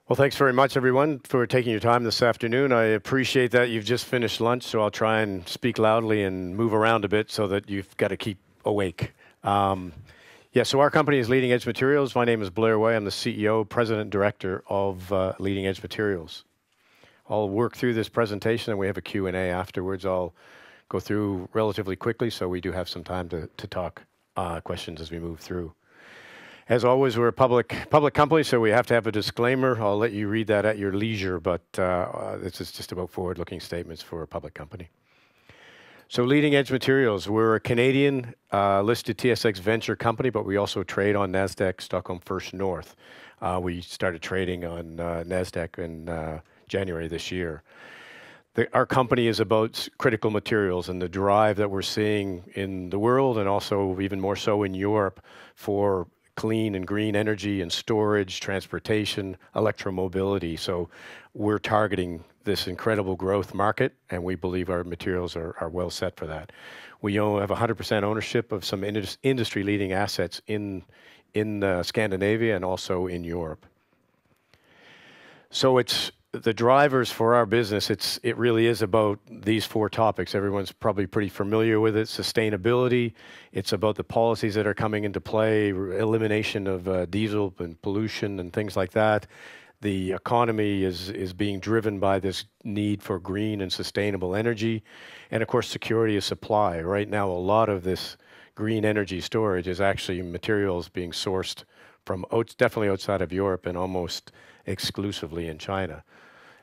Well, thanks very much, everyone, for taking your time this afternoon. I appreciate that you've just finished lunch, so I'll try and speak loudly and move around a bit so that you've got to keep awake. So our company is Leading Edge Materials. My name is Blair Way. I'm the CEO, President, and Director of Leading Edge Materials. I'll work through this presentation, and we have a Q&A afterwards. I'll go through relatively quickly, so we do have some time to talk questions as we move through. As always, we're a public company, so we have to have a disclaimer. I'll let you read that at your leisure, but this is just about forward-looking statements for a public company. So Leading Edge Materials, we're a Canadian listed TSX venture company, but we also trade on NASDAQ Stockholm First North. We started trading on NASDAQ in January this year. Our company is about critical materials and the drive that we're seeing in the world, and also even more so in Europe, for clean and green energy and storage, transportation, electromobility. So we're targeting this incredible growth market, and we believe our materials are well set for that. We have 100% ownership of some industry-leading assets in Scandinavia and also in Europe. So it's the drivers for our business. It really is about these four topics. Everyone's probably pretty familiar with it. Sustainability. It's about the policies that are coming into play, elimination of diesel and pollution and things like that. The economy is being driven by this need for green and sustainable energy, and of course security of supply. Right now, a lot of this green energy storage is actually materials being sourced from definitely outside of Europe and almost exclusively in China.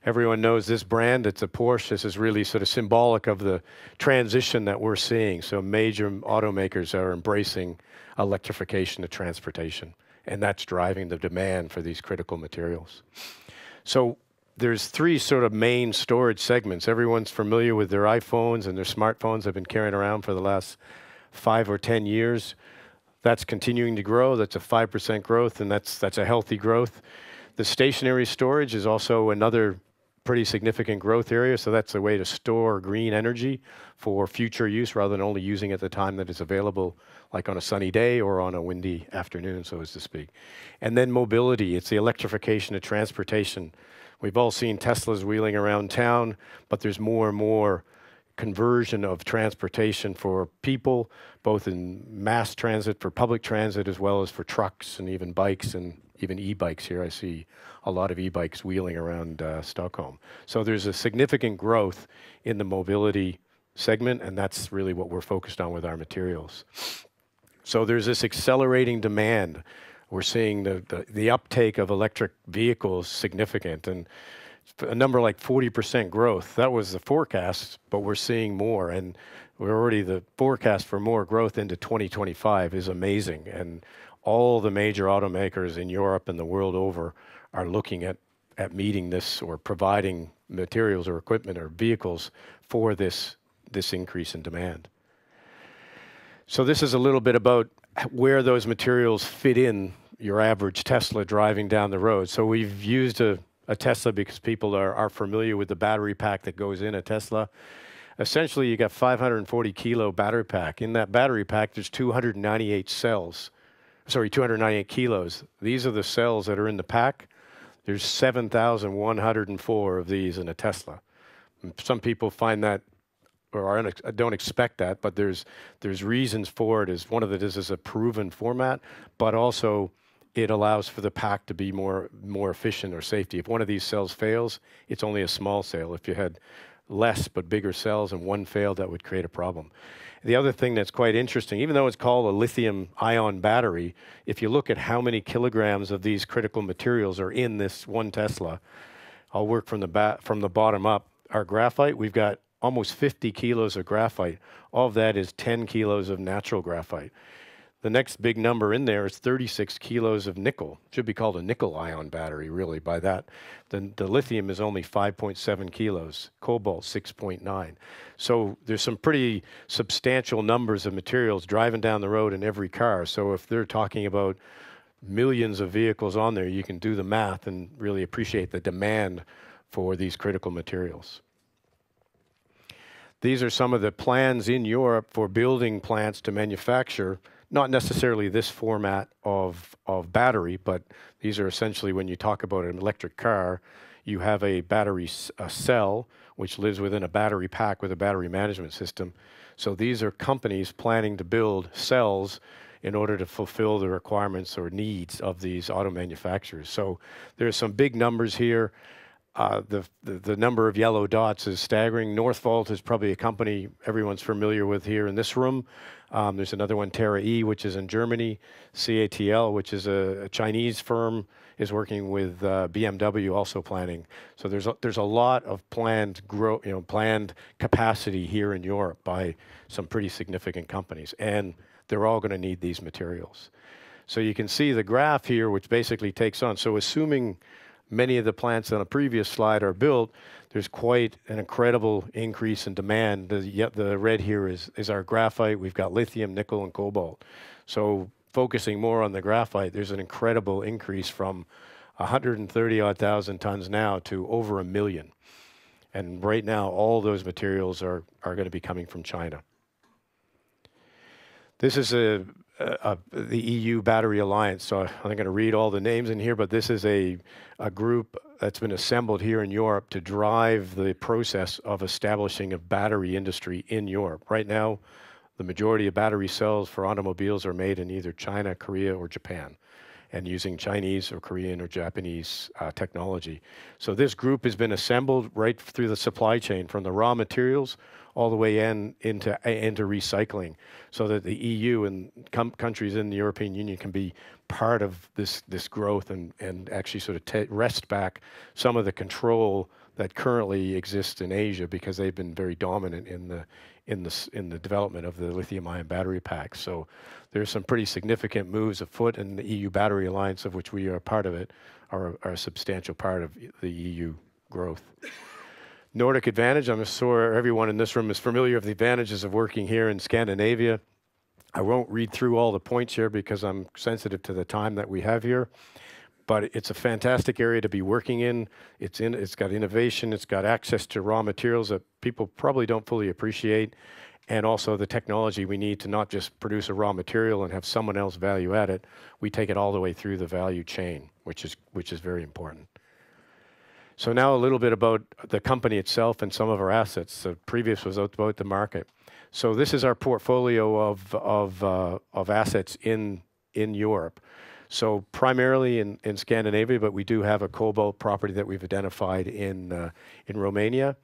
Everyone knows this brand. It's a Porsche. This is really sort of symbolic of the transition that we're seeing. So major automakers are embracing electrification of transportation, and that's driving the demand for these critical materials. So there's three sort of main storage segments. Everyone's familiar with their iPhones and their smartphones they've been carrying around for the last 5 or 10 years. That's continuing to grow. That's a 5% growth, and that's a healthy growth. The stationary storage is also another pretty significant growth area. So that's a way to store green energy for future use rather than only using it at the time that it's available, like on a sunny day or on a windy afternoon, so as to speak. And then mobility. It's the electrification of transportation. We've all seen Teslas wheeling around town, but there's more and more conversion of transportation for people, both in mass transit, for public transit, as well as for trucks and even bikes and even e-bikes here. I see a lot of e-bikes wheeling around Stockholm. So there's a significant growth in the mobility segment, and that's really what we're focused on with our materials. So there's this accelerating demand. We're seeing the uptake of electric vehicles significant, and a number like 40% growth. That was the forecast, but we're seeing more, and the forecast for more growth into 2025 is amazing. And all the major automakers in Europe and the world over are looking at meeting this or providing materials or equipment or vehicles for this increase in demand. So this is a little bit about where those materials fit in your average Tesla driving down the road. So we've used a Tesla because people are familiar with the battery pack that goes in a Tesla. Essentially, you got 540 kilo battery pack. In that battery pack, there's 298 kilos. These are the cells that are in the pack. There's 7,104 of these in a Tesla. Some people find that, or don't expect that, but there's reasons for it. One of it is a proven format, but also it allows for the pack to be more efficient or safety. If one of these cells fails, it's only a small cell. If you had less but bigger cells and one failed, that would create a problem. The other thing that's quite interesting, even though it's called a lithium-ion battery, if you look at how many kilograms of these critical materials are in this one Tesla, I'll work from the bottom up. Our graphite, we've got almost 50 kilos of graphite. All of that is 10 kilos of natural graphite. The next big number in there is 36 kilos of nickel. It should be called a nickel-ion battery, really, by that. The lithium is only 5.7 kilos, cobalt 6.9. So there's some pretty substantial numbers of materials driving down the road in every car. So if they're talking about millions of vehicles on there, you can do the math and really appreciate the demand for these critical materials. These are some of the plans in Europe for building plants to manufacture not necessarily this format of battery, but these are essentially, when you talk about an electric car, you have a battery cell, which lives within a battery pack with a battery management system. So these are companies planning to build cells in order to fulfill the requirements or needs of these auto manufacturers. So there's some big numbers here. The number of yellow dots is staggering. Northvolt is probably a company everyone's familiar with here in this room. There's another one, Terra E, which is in Germany. CATL, which is a Chinese firm, is working with BMW, also planning. So there's a lot of planned planned capacity here in Europe by some pretty significant companies, and they're all going to need these materials. So you can see the graph here, which basically takes on. So assuming many of the plants on a previous slide are built, there's quite an incredible increase in demand. The red here is our graphite. We've got lithium, nickel, and cobalt. So focusing more on the graphite, there's an incredible increase from 130-odd thousand tons now to over 1 million. And right now, all those materials are going to be coming from China. This is the EU Battery Alliance. So I'm not going to read all the names in here, but this is a group that's been assembled here in Europe to drive the process of establishing a battery industry in Europe. Right now, the majority of battery cells for automobiles are made in either China, Korea, or Japan, and using Chinese or Korean or Japanese technology. So this group has been assembled right through the supply chain, from the raw materials all the way into recycling, so that the EU and countries in the European Union can be part of this growth and actually sort of wrest back some of the control that currently exists in Asia, because they've been very dominant in the development of the lithium-ion battery packs. So there's some pretty significant moves afoot, and the EU Battery Alliance, of which we are part of it, are a substantial part of the EU growth. Nordic Advantage, I'm sure everyone in this room is familiar with the advantages of working here in Scandinavia. I won't read through all the points here because I'm sensitive to the time that we have here, but it's a fantastic area to be working in. It's got innovation, it's got access to raw materials that people probably don't fully appreciate, and also the technology we need to not just produce a raw material and have someone else value add it. We take it all the way through the value chain, which is very important. So now a little bit about the company itself and some of our assets. The previous was about the market. So this is our portfolio of assets in Europe. So primarily in Scandinavia, but we do have a cobalt property that we've identified in Romania.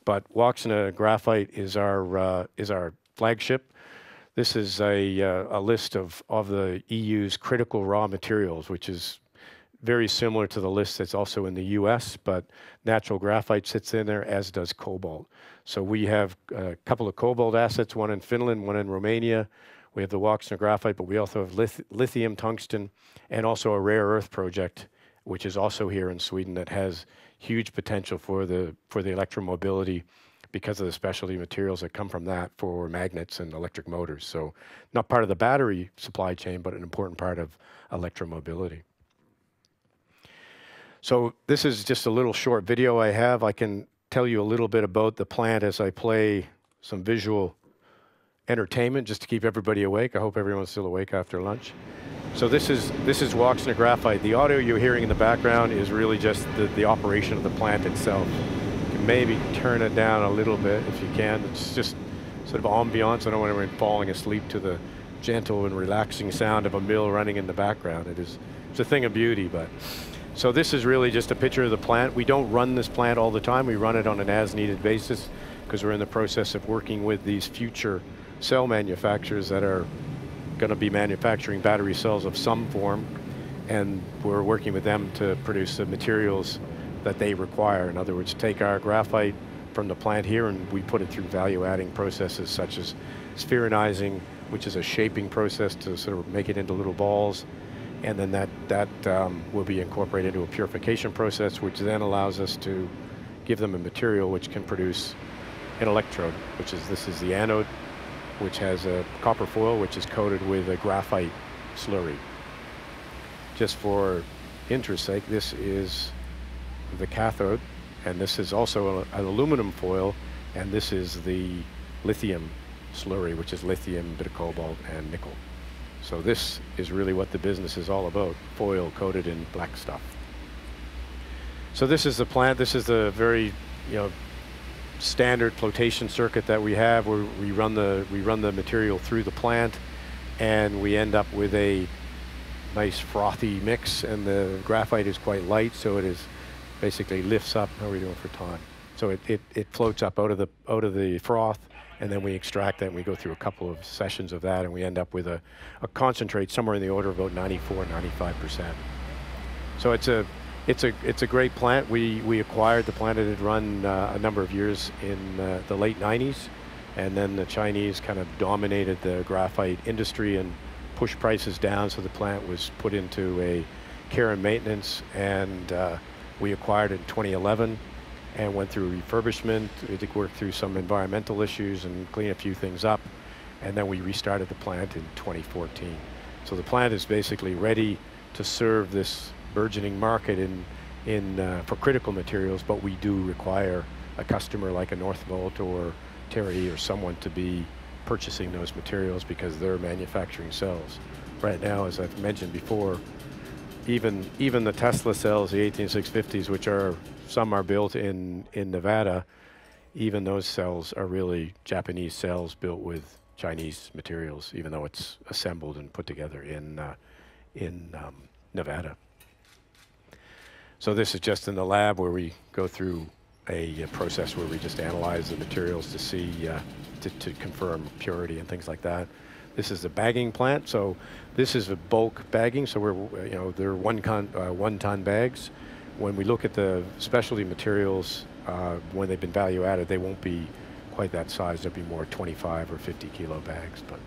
But Woxna Graphite is our flagship. This is a list of the EU's critical raw materials, which is very similar to the list that's also in the US, but natural graphite sits in there, as does cobalt. So we have a couple of cobalt assets, one in Finland, one in Romania. We have the Woxna Graphite, but we also have lithium, tungsten, and also a rare earth project, which is also here in Sweden, that has huge potential for the electromobility because of the specialty materials that come from that for magnets and electric motors. So not part of the battery supply chain, but an important part of electromobility. So this is just a little short video I have. I can tell you a little bit about the plant as I play some visual entertainment just to keep everybody awake. I hope everyone's still awake after lunch. So this is Woxna Graphite. The audio you're hearing in the background is really just the operation of the plant itself. You can maybe turn it down a little bit if you can. It's just sort of ambiance. I don't want everyone falling asleep to the gentle and relaxing sound of a mill running in the background. It's a thing of beauty, but. So this is really just a picture of the plant. We don't run this plant all the time. We run it on an as-needed basis because we're in the process of working with these future cell manufacturers that are going to be manufacturing battery cells of some form, and we're working with them to produce the materials that they require. In other words, take our graphite from the plant here and we put it through value-adding processes such as spheronizing, which is a shaping process to sort of make it into little balls. And then that will be incorporated into a purification process, which then allows us to give them a material which can produce an electrode, this is the anode, which has a copper foil, which is coated with a graphite slurry. Just for interest's sake, this is the cathode, and this is also an aluminum foil, and this is the lithium slurry, which is lithium, bit of cobalt, and nickel. So this is really what the business is all about, foil coated in black stuff. So this is the plant. This is the very, standard flotation circuit that we have, where we run the material through the plant, and we end up with a nice frothy mix, and the graphite is quite light, so it is basically lifts up. How are we doing for time? So it floats up out of the froth, and then we extract that, and we go through a couple of sessions of that, and we end up with a concentrate somewhere in the order of about 94–95%. So it's a great plant. We acquired the plant. It had run a number of years in the late 90s, and then the Chinese kind of dominated the graphite industry and pushed prices down, so the plant was put into a care and maintenance, and we acquired it in 2011 and went through refurbishment. We did work through some environmental issues and clean a few things up, and then we restarted the plant in 2014. So the plant is basically ready to serve this burgeoning market for critical materials, but we do require a customer like a Northvolt or Terry or someone to be purchasing those materials, because they're manufacturing cells. Right now, as I've mentioned before, even the Tesla cells, the 18650s, which some are built in Nevada, even those cells are really Japanese cells built with Chinese materials, even though it's assembled and put together in Nevada. So this is just in the lab, where we go through a process where we just analyze the materials to see, to confirm purity and things like that. This is the bagging plant. So this is a bulk bagging. So they're one-ton bags. When we look at the specialty materials, when they've been value added, they won't be quite that size. They'll be more 25 or 50 kilo bags. But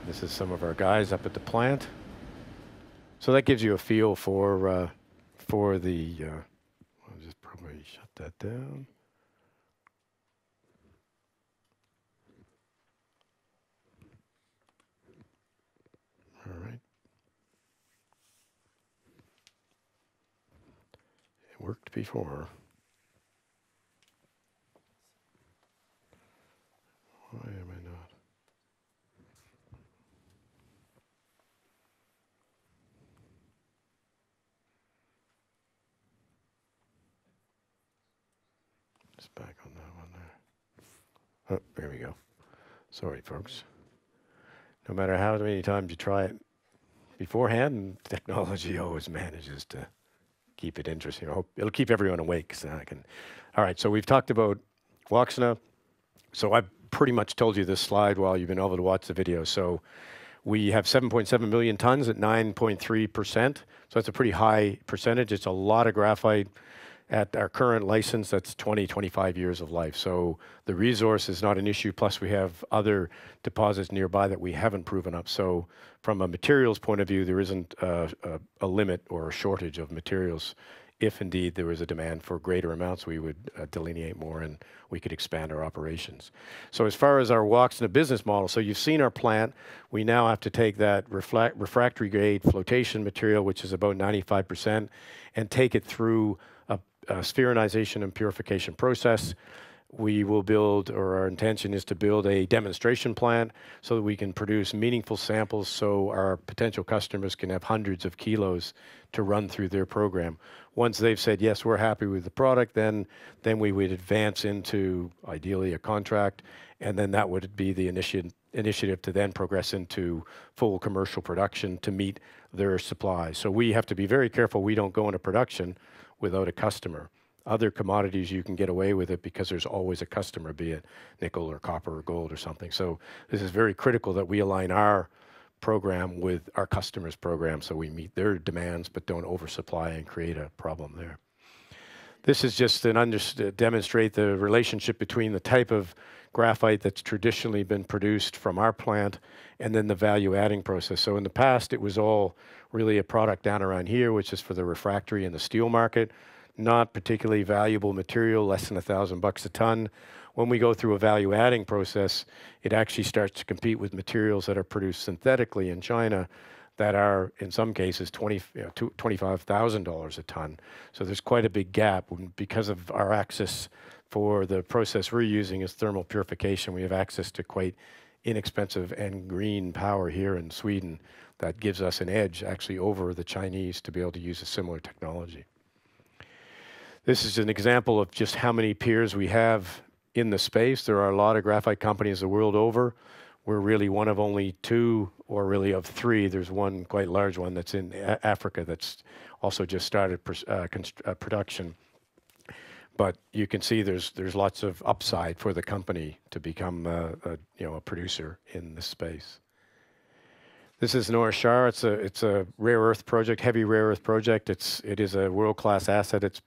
this is some of our guys up at the plant. So that gives you a feel for the, I'll just probably shut that down. All right. It worked before. Why am I not? Just back on that one there. Oh, there we go. Sorry, folks. No matter how many times you try it beforehand, technology always manages to keep it interesting. I hope it'll keep everyone awake. So all right, so we've talked about Woxna. So I've pretty much told you this slide while you've been able to watch the video. So we have 7.7 million tons at 9.3%. So that's a pretty high percentage. It's a lot of graphite. At our current license, that's 25 years of life. So the resource is not an issue. Plus, we have other deposits nearby that we haven't proven up. So from a materials point of view, there isn't a limit or a shortage of materials. If indeed there was a demand for greater amounts, we would delineate more, and we could expand our operations. So as far as our Woxna business model, so you've seen our plant. We now have to take that refractory grade flotation material, which is about 95%, and take it through a spheronization and purification process. We will build, or our intention is to build, a demonstration plant so that we can produce meaningful samples, so our potential customers can have hundreds of kilos to run through their program. Once they've said, yes, we're happy with the product, then we would advance into, ideally, a contract, and then that would be the initiative to then progress into full commercial production to meet their supply. So we have to be very careful we don't go into production without a customer. Other commodities, you can get away with it because there's always a customer, be it nickel or copper or gold or something. So this is very critical that we align our program with our customers' program, so we meet their demands but don't oversupply and create a problem there. This is just to demonstrate the relationship between the type of graphite that's traditionally been produced from our plant and then the value adding process. So in the past, it was all really a product down around here, which is for the refractory and the steel market. Not particularly valuable material, less than $1,000 a ton. When we go through a value adding process, it actually starts to compete with materials that are produced synthetically in China that are, in some cases, $25,000 a ton. So there's quite a big gap. Because of our access for the process we're using is thermal purification, we have access to quite inexpensive and green power here in Sweden that gives us an edge actually over the Chinese to be able to use a similar technology. This is an example of just how many peers we have in the space. There are a lot of graphite companies the world over. We're really one of only two, or really of three. There's one quite large one that's in Africa that's also just started production. But you can see there's lots of upside for the company to become a producer in this space. This is Norra Kärr. It's a rare earth project, heavy rare earth project. It is a world-class asset.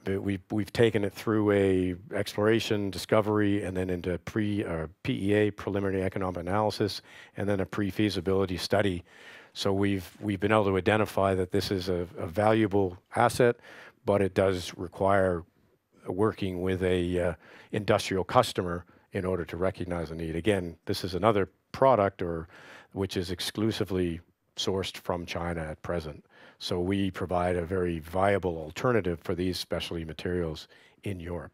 We've taken it through a exploration, discovery, and then into PEA, preliminary economic analysis, and then a pre-feasibility study. So we've been able to identify that this is a valuable asset, but it does require working with a industrial customer in order to recognize the need. Again, this is another product which is exclusively sourced from China at present. So we provide a very viable alternative for these specialty materials in Europe.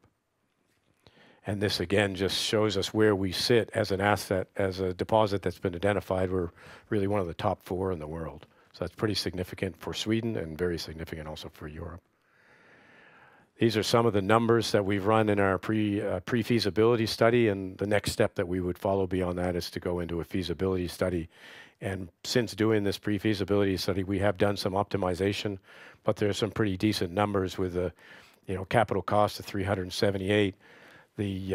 And this again just shows us where we sit as an asset, as a deposit that's been identified. We're really one of the top 4 in the world. So that's pretty significant for Sweden and very significant also for Europe. These are some of the numbers that we've run in our pre-feasibility study, and the next step that we would follow beyond that is to go into a feasibility study. And since doing this pre-feasibility study, we have done some optimization, but there's some pretty decent numbers with a capital cost of 378, the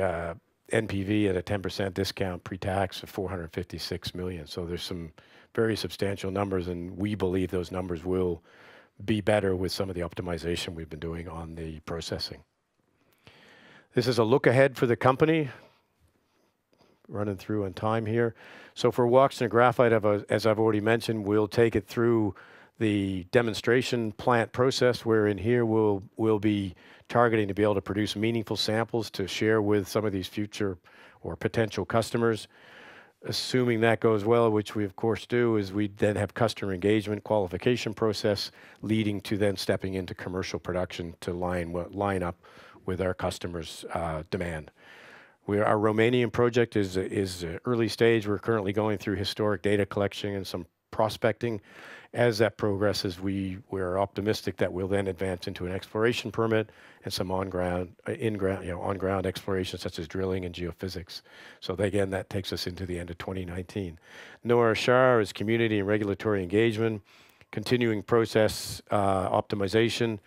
NPV at a 10% discount pre-tax of 456 million. So there's some very substantial numbers, and we believe those numbers will be better with some of the optimization we've been doing on the processing. This is a look ahead for the company. Running through on time here. So for Wachsner Graphite, as I've already mentioned, we'll take it through the demonstration plant process, where in here we'll be targeting to be able to produce meaningful samples to share with some of these future or potential customers. Assuming that goes well, which we of course do, is we then have customer engagement qualification process leading to then stepping into commercial production to line up with our customers' demand. Our Romanian project is early stage. We're currently going through historic data collection and some prospecting. As that progresses, we're optimistic that we'll then advance into an exploration permit and some on-ground exploration such as drilling and geophysics. So again, that takes us into the end of 2019. Norra Kärr is community and regulatory engagement, continuing process optimization,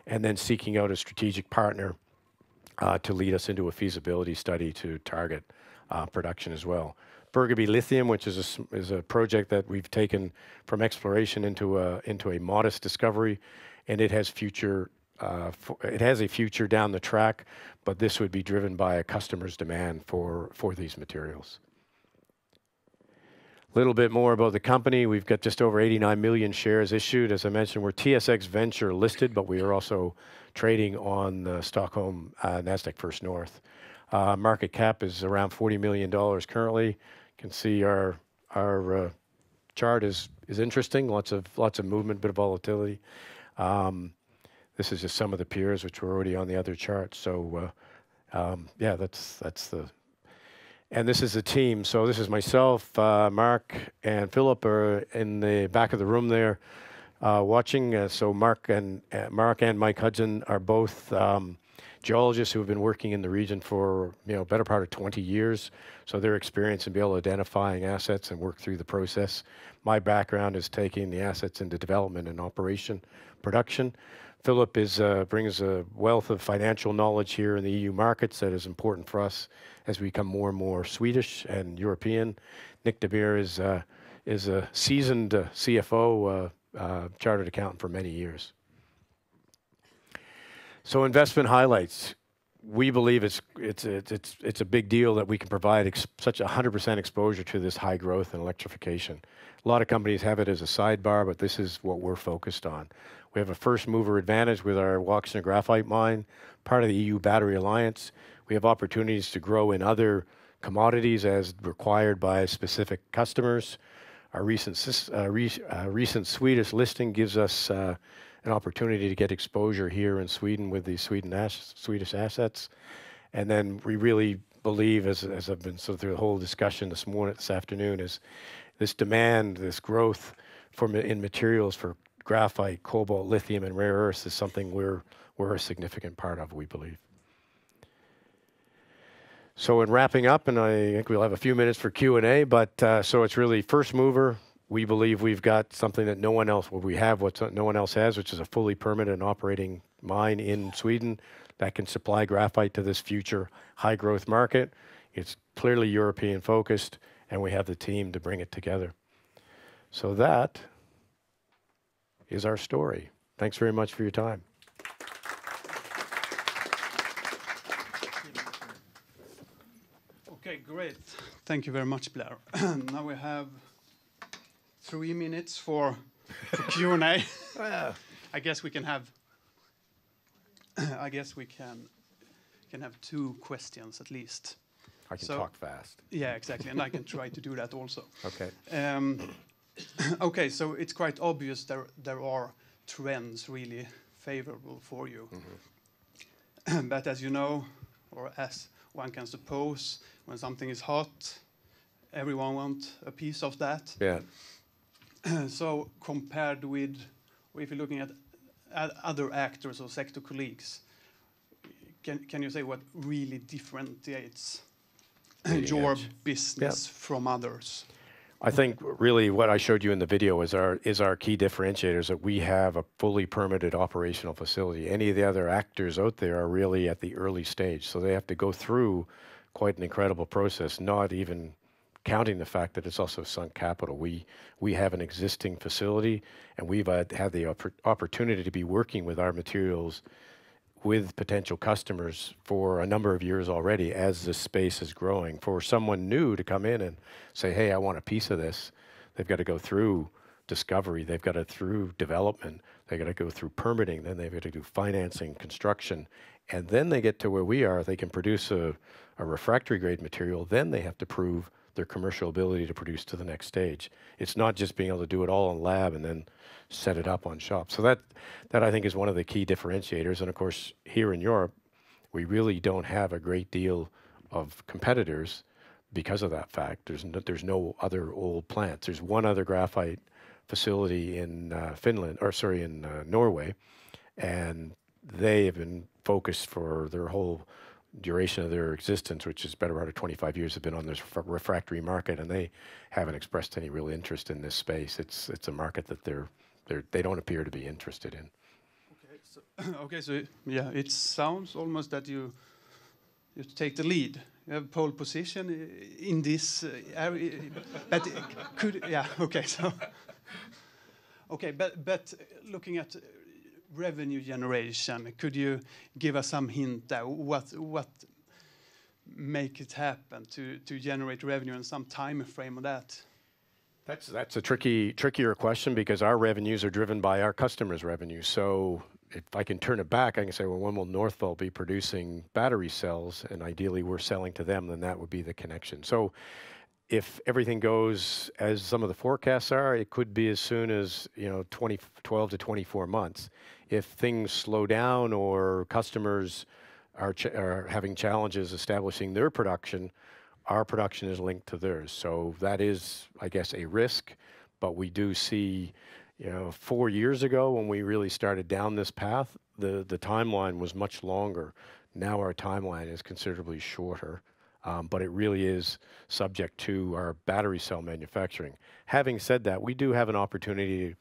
and then seeking out a strategic partner to lead us into a feasibility study to target production as well. Bergeby Lithium, which is a project that we've taken from exploration into a modest discovery, and it has a future down the track, but this would be driven by a customer's demand for these materials. A little bit more about the company. We've got just over 89 million shares issued. As I mentioned, we're TSX Venture listed, but we are also trading on the Stockholm Nasdaq First North. Market cap is around $40 million currently. You can see our chart is interesting. Lots of movement, bit of volatility. This is just some of the peers, which were already on the other chart. So yeah, that's the. And this is the team. So this is myself, Mark, and Philip are in the back of the room there watching. So Mark and Mike Hudson are both geologists who have been working in the region for better part of 20 years. So their experience in being able to identifying assets and work through the process. My background is taking the assets into development and operation production. Philip brings a wealth of financial knowledge here in the EU markets that is important for us as we become more and more Swedish and European. Nick de Beer is a seasoned CFO, chartered accountant for many years. So investment highlights. We believe it's a big deal that we can provide such 100% exposure to this high growth and electrification. A lot of companies have it as a sidebar, but this is what we're focused on. We have a first mover advantage with our Wachsner Graphite mine, part of the EU Battery Alliance. We have opportunities to grow in other commodities as required by specific customers. Our recent Swedish listing gives us an opportunity to get exposure here in Sweden with these Swedish assets. And then we really believe, as I've been through the whole discussion this afternoon, is this demand, this growth in materials for graphite, cobalt, lithium, and rare earths is something we're a significant part of, we believe. So in wrapping up, and I think we'll have a few minutes for Q&A, but so it's really first mover. We believe we've got something that no one else, what no one else has, which is a fully permitted and operating mine in Sweden that can supply graphite to this future high growth market. It's clearly European focused, and we have the team to bring it together. So that is our story. Thanks very much for your time. Okay, great. Thank you very much, Blair. Now we have 3 minutes for Q&A. I guess we can have. I guess we can have 2 questions at least. I can talk fast. Yeah, exactly, and I can try to do that also. Okay. Okay, so it's quite obvious there are trends really favorable for you. Mm-hmm. But as you know, or as one can suppose, when something is hot, everyone wants a piece of that. Yeah. So compared with, or if you're looking at other actors or sector colleagues, can you say what really differentiates your business from others? I think really what I showed you in the video is our key differentiators, that we have a fully permitted operational facility. Any of the other actors out there are really at the early stage, so they have to go through quite an incredible process, not even counting the fact that it's also sunk capital. We have an existing facility, and we've had the opportunity to be working with our materials with potential customers for a number of years already as this space is growing. For someone new to come in and say, hey, I want a piece of this, they've got to go through discovery, they've got to through development, they've got to go through permitting, then they've got to do financing, construction, and then they get to where we are, they can produce a refractory grade material, then they have to prove their commercial ability to produce to the next stage. It's not just being able to do it all in lab and then set it up on shop. So that I think is one of the key differentiators. And of course, here in Europe, we really don't have a great deal of competitors because of that fact. There's no other old plants. There's one other graphite facility in in Norway, and they have been focused for their whole duration of their existence, which is better part of 25 years, have been on this refractory market, and they haven't expressed any real interest in this space. It's a market that they don't appear to be interested in. Okay, so yeah, it sounds almost that you take the lead. You have pole position in this area, but but looking at revenue generation, could you give us some hint that what make it happen to generate revenue and some time frame of that? That's a trickier question, because our revenues are driven by our customers' revenue. So if I can turn it back, I can say, well, when will Northvolt be producing battery cells, and ideally we're selling to them, then that would be the connection. So if everything goes as some of the forecasts are, it could be as soon as 12 to 24 months. If things slow down or customers are having challenges establishing their production, our production is linked to theirs. So that is, I guess, a risk. But we do see, 4 years ago when we really started down this path, the timeline was much longer. Now our timeline is considerably shorter. But it really is subject to our battery cell manufacturing. Having said that, we do have an opportunity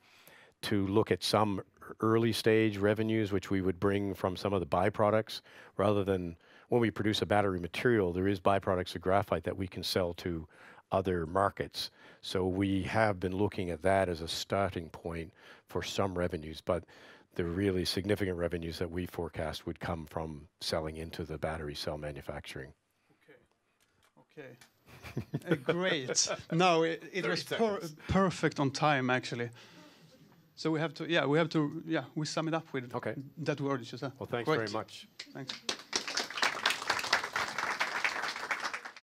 to look at some early stage revenues, which we would bring from some of the byproducts, rather than when we produce a battery material, there is byproducts of graphite that we can sell to other markets. So we have been looking at that as a starting point for some revenues, but the really significant revenues that we forecast would come from selling into the battery cell manufacturing. Okay. Great. No, it was perfect on time, actually. So we sum it up with that word. Well, thanks very much. Thanks.